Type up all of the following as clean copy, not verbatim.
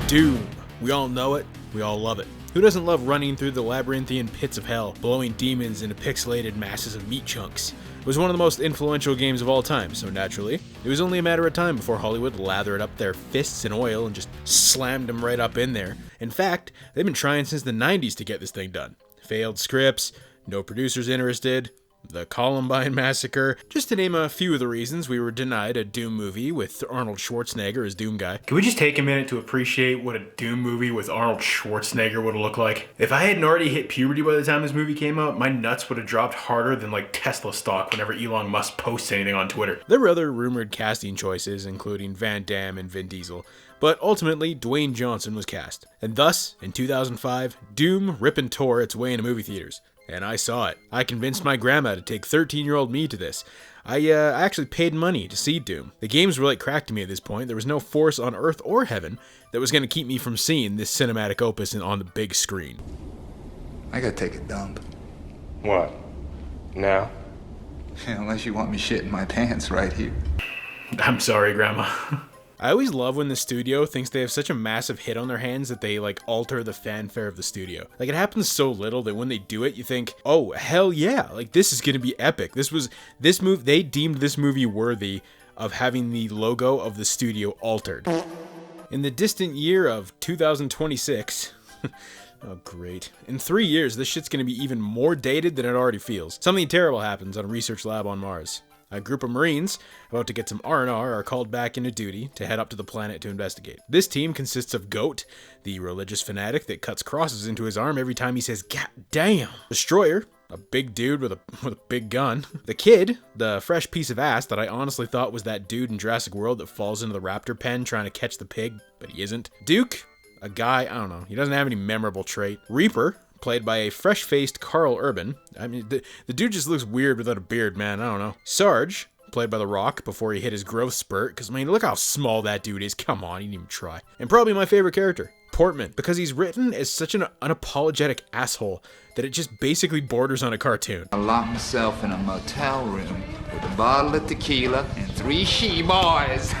Doom. We all know it, we all love it. Who doesn't love running through the labyrinthian pits of hell, blowing demons into pixelated masses of meat chunks? It was one of the most influential games of all time, so naturally, it was only a matter of time before Hollywood lathered up their fists in oil and just slammed them right up in there. In fact, they've been trying since the 90s to get this thing done. Failed scripts, no producers interested, the Columbine Massacre, just to name a few of the reasons we were denied a Doom movie with Arnold Schwarzenegger as Doom Guy. Can we just take a minute to appreciate what a Doom movie with Arnold Schwarzenegger would have looked like? If I hadn't already hit puberty by the time this movie came out, my nuts would have dropped harder than like Tesla stock whenever Elon Musk posts anything on Twitter. There were other rumored casting choices, including Van Damme and Vin Diesel, but ultimately Dwayne Johnson was cast. And thus, in 2005, Doom rippin' tore its way into movie theaters. And I saw it. I convinced my grandma to take 13-year-old me to this. I actually paid money to see Doom. The game's really cracked to me at this point. There was no force on earth or heaven that was going to keep me from seeing this cinematic opus on the big screen. I gotta take a dump. What? Now? Unless you want me shitting my pants right here. I'm sorry, Grandma. I always love when the studio thinks they have such a massive hit on their hands that they like alter the fanfare of the studio. Like it happens so little that when they do it, you think, oh, hell yeah, like this is gonna be epic. They deemed this movie worthy of having the logo of the studio altered. In the distant year of 2026, oh great. In 3 years, this shit's gonna be even more dated than it already feels. Something terrible happens on a research lab on Mars. A group of Marines, about to get some R&R, are called back into duty to head up to the planet to investigate. This team consists of Goat, the religious fanatic that cuts crosses into his arm every time he says, "God damn!" Destroyer, a big dude with a big gun. The Kid, the fresh piece of ass that I honestly thought was that dude in Jurassic World that falls into the raptor pen trying to catch the pig, but he isn't. Duke, a guy, I don't know, he doesn't have any memorable trait. Reaper, played by a fresh-faced Carl Urban. I mean, the dude just looks weird without a beard, man. I don't know. Sarge, played by The Rock before he hit his growth spurt, because, I mean, look how small that dude is. Come on, he didn't even try. And probably my favorite character, Portman, because he's written as such an unapologetic asshole that it just basically borders on a cartoon. I locked myself in a motel room with a bottle of tequila and 3 she-boys.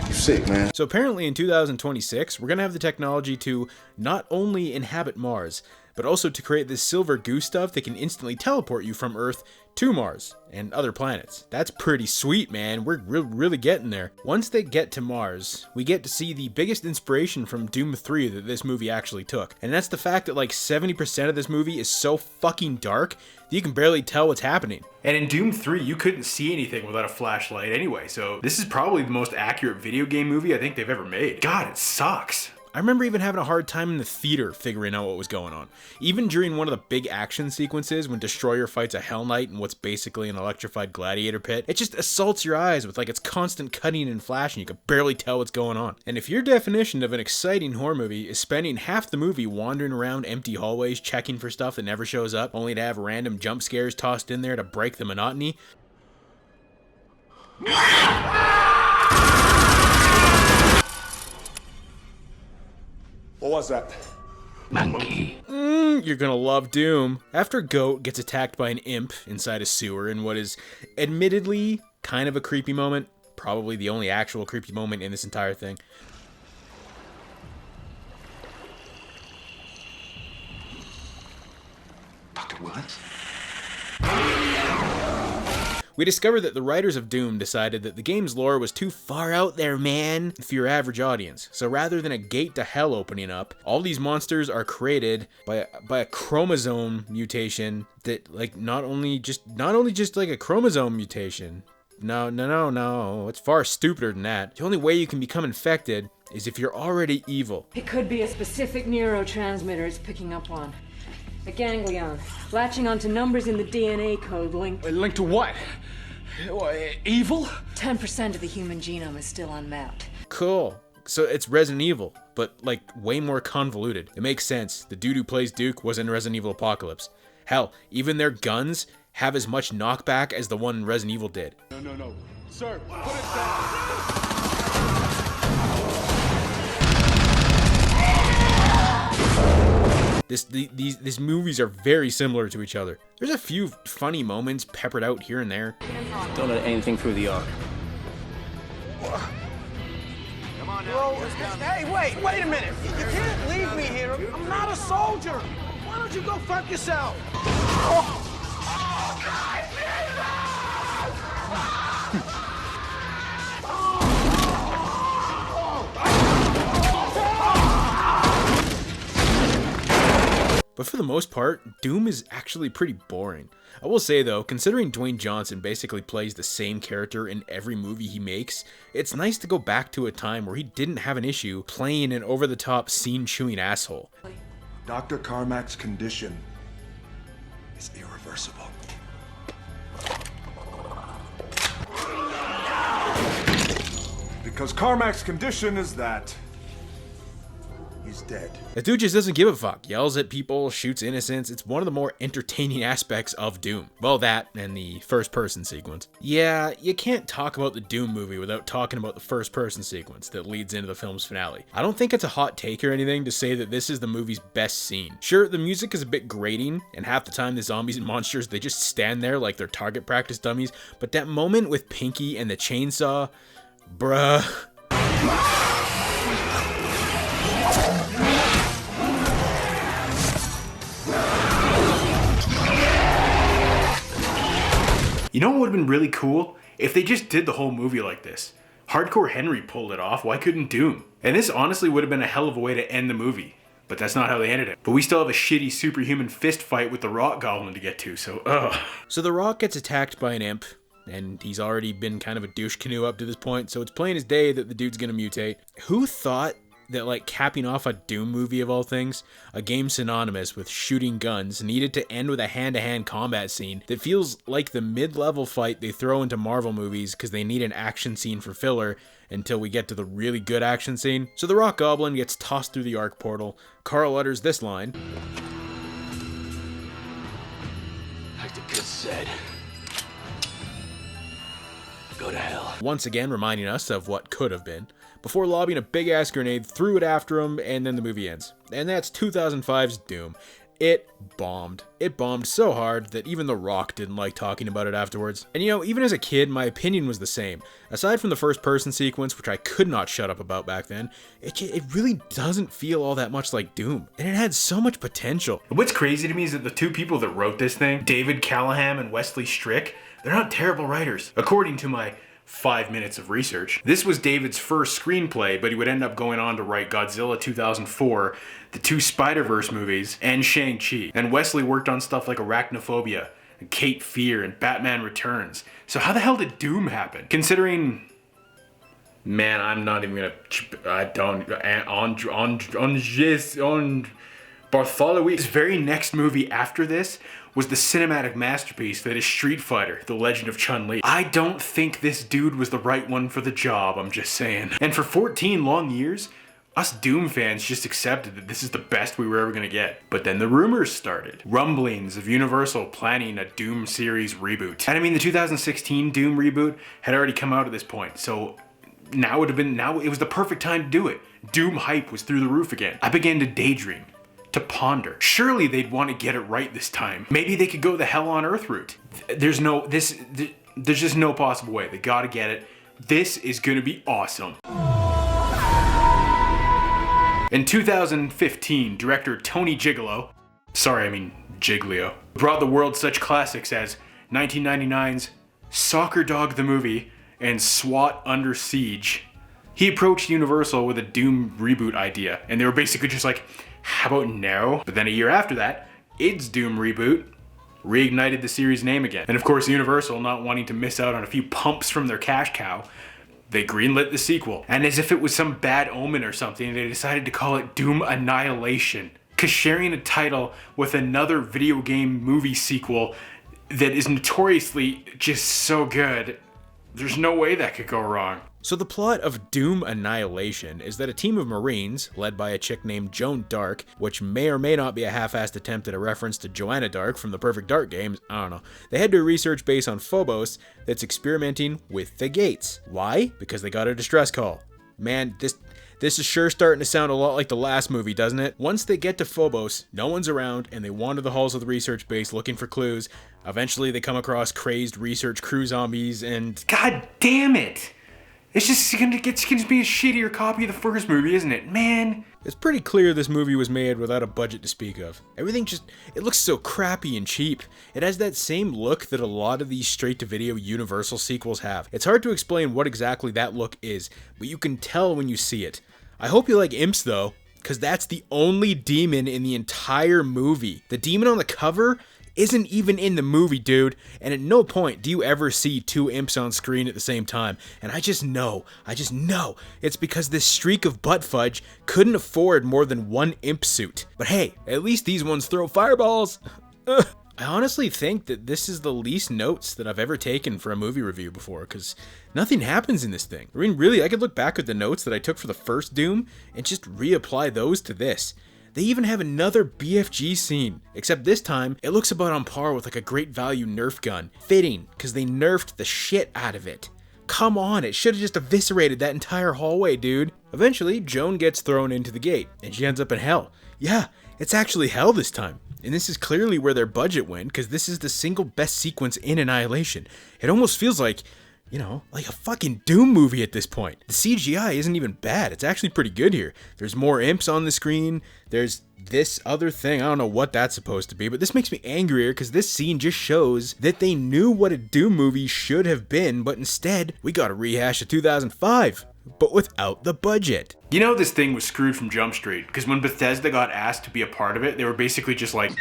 You sick, man. So apparently in 2026, we're going to have the technology to not only inhabit Mars, but also to create this silver goo stuff that can instantly teleport you from Earth to Mars and other planets. That's pretty sweet, man. We're really getting there. Once they get to Mars, we get to see the biggest inspiration from Doom 3 that this movie actually took. And that's the fact that like 70% of this movie is so fucking dark that you can barely tell what's happening. And in Doom 3, you couldn't see anything without a flashlight anyway, so this is probably the most accurate video game movie I think they've ever made. God, it sucks. I remember even having a hard time in the theater figuring out what was going on. Even during one of the big action sequences when Destroyer fights a Hell Knight in what's basically an electrified gladiator pit, it just assaults your eyes with like its constant cutting and flashing. You can barely tell what's going on. And if your definition of an exciting horror movie is spending half the movie wandering around empty hallways checking for stuff that never shows up, only to have random jump scares tossed in there to break the monotony, What was that? Monkey. You're gonna love Doom. After Goat gets attacked by an imp inside a sewer in what is admittedly kind of a creepy moment, probably the only actual creepy moment in this entire thing. Dr. Willis? We discover that the writers of Doom decided that the game's lore was too far out there, man, for your average audience. So rather than a gate to hell opening up, all these monsters are created by a chromosome mutation that, like, not only just like a chromosome mutation. No. It's far stupider than that. The only way you can become infected is if you're already evil. It could be a specific neurotransmitter it's picking up on. A ganglion, latching onto numbers in the DNA code Linked to what? Evil? 10% of the human genome is still unmapped. Cool. So it's Resident Evil, but like way more convoluted. It makes sense. The dude who plays Duke was in Resident Evil Apocalypse. Hell, even their guns have as much knockback as the one in Resident Evil did. No. Sir, put it down. These movies are very similar to each other. There's a few funny moments peppered out here and there. Don't let anything through the arc. Well, hey, wait a minute. You can't leave me here. I'm not a soldier. Why don't you go fuck yourself? But for the most part, Doom is actually pretty boring. I will say though, considering Dwayne Johnson basically plays the same character in every movie he makes, it's nice to go back to a time where he didn't have an issue playing an over-the-top scene-chewing asshole. Dr. Carmack's condition is irreversible. Because Carmack's condition is that he's dead. The dude just doesn't give a fuck, yells at people, shoots innocents. It's one of the more entertaining aspects of Doom. Well, that and the first person sequence. Yeah, you can't talk about the Doom movie without talking about the first person sequence that leads into the film's finale. I don't think it's a hot take or anything to say that this is the movie's best scene. Sure, the music is a bit grating, and half the time the zombies and monsters, they just stand there like they're target practice dummies, but that moment with Pinky and the chainsaw, bruh. You know what would have been really cool? If they just did the whole movie like this. Hardcore Henry pulled it off, why couldn't Doom? And this honestly would have been a hell of a way to end the movie. But that's not how they ended it. But we still have a shitty superhuman fist fight with the Rock Goblin to get to, so ugh. So the Rock gets attacked by an imp, and he's already been kind of a douche canoe up to this point, so it's plain as day that the dude's gonna mutate. Who thought that, like, capping off a Doom movie of all things, a game synonymous with shooting guns, needed to end with a hand-to-hand combat scene that feels like the mid-level fight they throw into Marvel movies because they need an action scene for filler until we get to the really good action scene? So the Rock Goblin gets tossed through the Arc portal. Carl utters this line. Like the kid said, go to hell. Once again reminding us of what could have been, before lobbing a big-ass grenade, threw it after him, and then the movie ends. And that's 2005's Doom. It bombed. It bombed so hard that even The Rock didn't like talking about it afterwards. And you know, even as a kid, my opinion was the same. Aside from the first-person sequence, which I could not shut up about back then, it really doesn't feel all that much like Doom. And it had so much potential. What's crazy to me is that the two people that wrote this thing, David Callahan and Wesley Strick, they're not terrible writers, according to my 5 minutes of research. This was David's first screenplay, but he would end up going on to write Godzilla 2004, the two Spider-Verse movies, and Shang-Chi. And Wesley worked on stuff like Arachnophobia, and Cape Fear, and Batman Returns. So how the hell did Doom happen? Considering... Man, I'm not even gonna... I don't... On Bartholomew. His very next movie after this was the cinematic masterpiece that is Street Fighter, The Legend of Chun-Li. I don't think this dude was the right one for the job, I'm just saying. And for 14 long years, us Doom fans just accepted that this is the best we were ever gonna get. But then the rumors started. Rumblings of Universal planning a Doom series reboot. And I mean, the 2016 Doom reboot had already come out at this point, so now it was the perfect time to do it. Doom hype was through the roof again. I began to daydream, to ponder. Surely they'd want to get it right this time. Maybe they could go the Hell on Earth route. There's just no possible way. They gotta get it. This is gonna be awesome. In 2015, director Tony Giglio brought the world such classics as 1999's Soccer Dog the Movie and SWAT Under Siege. He approached Universal with a Doom reboot idea, and they were basically just like, how about no? But then a year after that, its Doom reboot reignited the series' name again. And of course, Universal, not wanting to miss out on a few pumps from their cash cow, they greenlit the sequel. And as if it was some bad omen or something, they decided to call it Doom Annihilation. Cause sharing a title with another video game movie sequel that is notoriously just so good, there's no way that could go wrong. So the plot of Doom Annihilation is that a team of Marines, led by a chick named Joan Dark, which may or may not be a half-assed attempt at a reference to Joanna Dark from the Perfect Dark games, I don't know, they head to a research base on Phobos that's experimenting with the gates. Why? Because they got a distress call. Man, this is sure starting to sound a lot like the last movie, doesn't it? Once they get to Phobos, no one's around, and they wander the halls of the research base looking for clues. Eventually, they come across crazed research crew zombies, and... God damn it! It's just gonna be a shittier copy of the first movie, isn't it? Man. It's pretty clear this movie was made without a budget to speak of. Everything it looks so crappy and cheap. It has that same look that a lot of these straight-to-video Universal sequels have. It's hard to explain what exactly that look is, but you can tell when you see it. I hope you like imps though, because that's the only demon in the entire movie. The demon on the cover isn't even in the movie, dude, and at no point do you ever see two imps on screen at the same time, and I just know it's because this streak of butt fudge couldn't afford more than one imp suit. But hey, at least these ones throw fireballs. I honestly think that this is the least notes that I've ever taken for a movie review before, because nothing happens in this thing. I mean, really, I could look back at the notes that I took for the first Doom and just reapply those to this. They even have another BFG scene, except this time, it looks about on par with like a Great Value Nerf gun. Fitting, because they nerfed the shit out of it. Come on, it should have just eviscerated that entire hallway, dude. Eventually, Joan gets thrown into the gate, and she ends up in hell. Yeah, it's actually hell this time. And this is clearly where their budget went, because this is the single best sequence in Annihilation. It almost feels like, you know, like a fucking Doom movie at this point. The CGI isn't even bad. It's actually pretty good here. There's more imps on the screen. There's this other thing. I don't know what that's supposed to be, but this makes me angrier because this scene just shows that they knew what a Doom movie should have been, but instead, we got a rehash of 2005. But without the budget. You know this thing was screwed from Jump Street, because when Bethesda got asked to be a part of it, they were basically just like,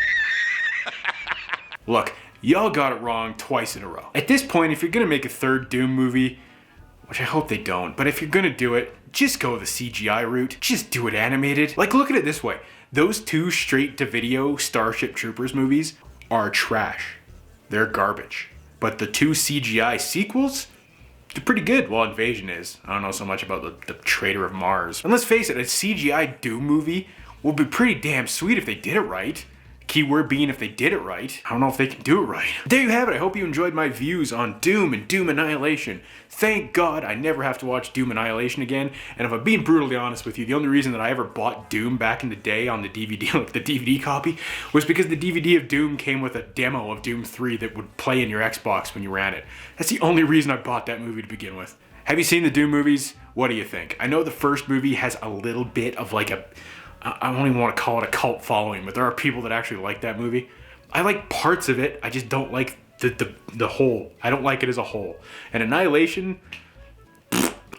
look, y'all got it wrong twice in a row. At this point, if you're gonna make a third Doom movie, which I hope they don't, but if you're gonna do it, just go the CGI route. Just do it animated. Like, look at it this way. Those two straight-to-video Starship Troopers movies are trash. They're garbage. But the two CGI sequels, they're pretty good. Well, Invasion is. I don't know so much about the Traitor of Mars. And let's face it, a CGI Doom movie would be pretty damn sweet if they did it right. Keyword being if they did it right. I don't know if they can do it right. There you have it. I hope you enjoyed my views on Doom and Doom Annihilation. Thank God I never have to watch Doom Annihilation again. And if I'm being brutally honest with you, the only reason that I ever bought Doom back in the day on the DVD, like the DVD copy, was because the DVD of Doom came with a demo of Doom 3 that would play in your Xbox when you ran it. That's the only reason I bought that movie to begin with. Have you seen the Doom movies? What do you think? I know the first movie has a little bit of like I don't even want to call it a cult following, but there are people that actually like that movie. I like parts of it. I just don't like the whole. I don't like it as a whole. And Annihilation,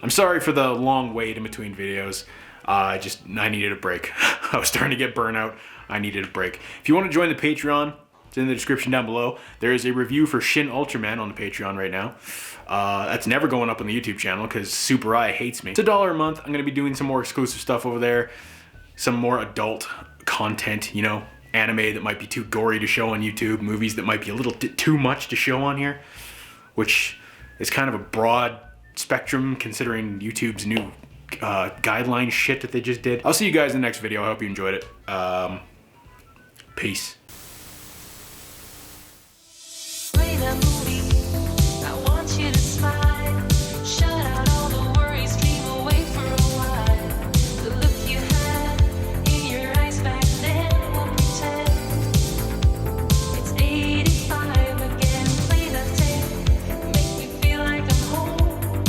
I'm sorry for the long wait in between videos. I needed a break. I was starting to get burnout. I needed a break. If you want to join the Patreon, it's in the description down below. There is a review for Shin Ultraman on the Patreon right now. That's never going up on the YouTube channel because Super Eye hates me. It's $1 a month. I'm going to be doing some more exclusive stuff over there. Some more adult content, you know, anime that might be too gory to show on YouTube, movies that might be a little too much to show on here, which is kind of a broad spectrum considering YouTube's new guideline shit that they just did. I'll see you guys in the next video. I hope you enjoyed it. Peace.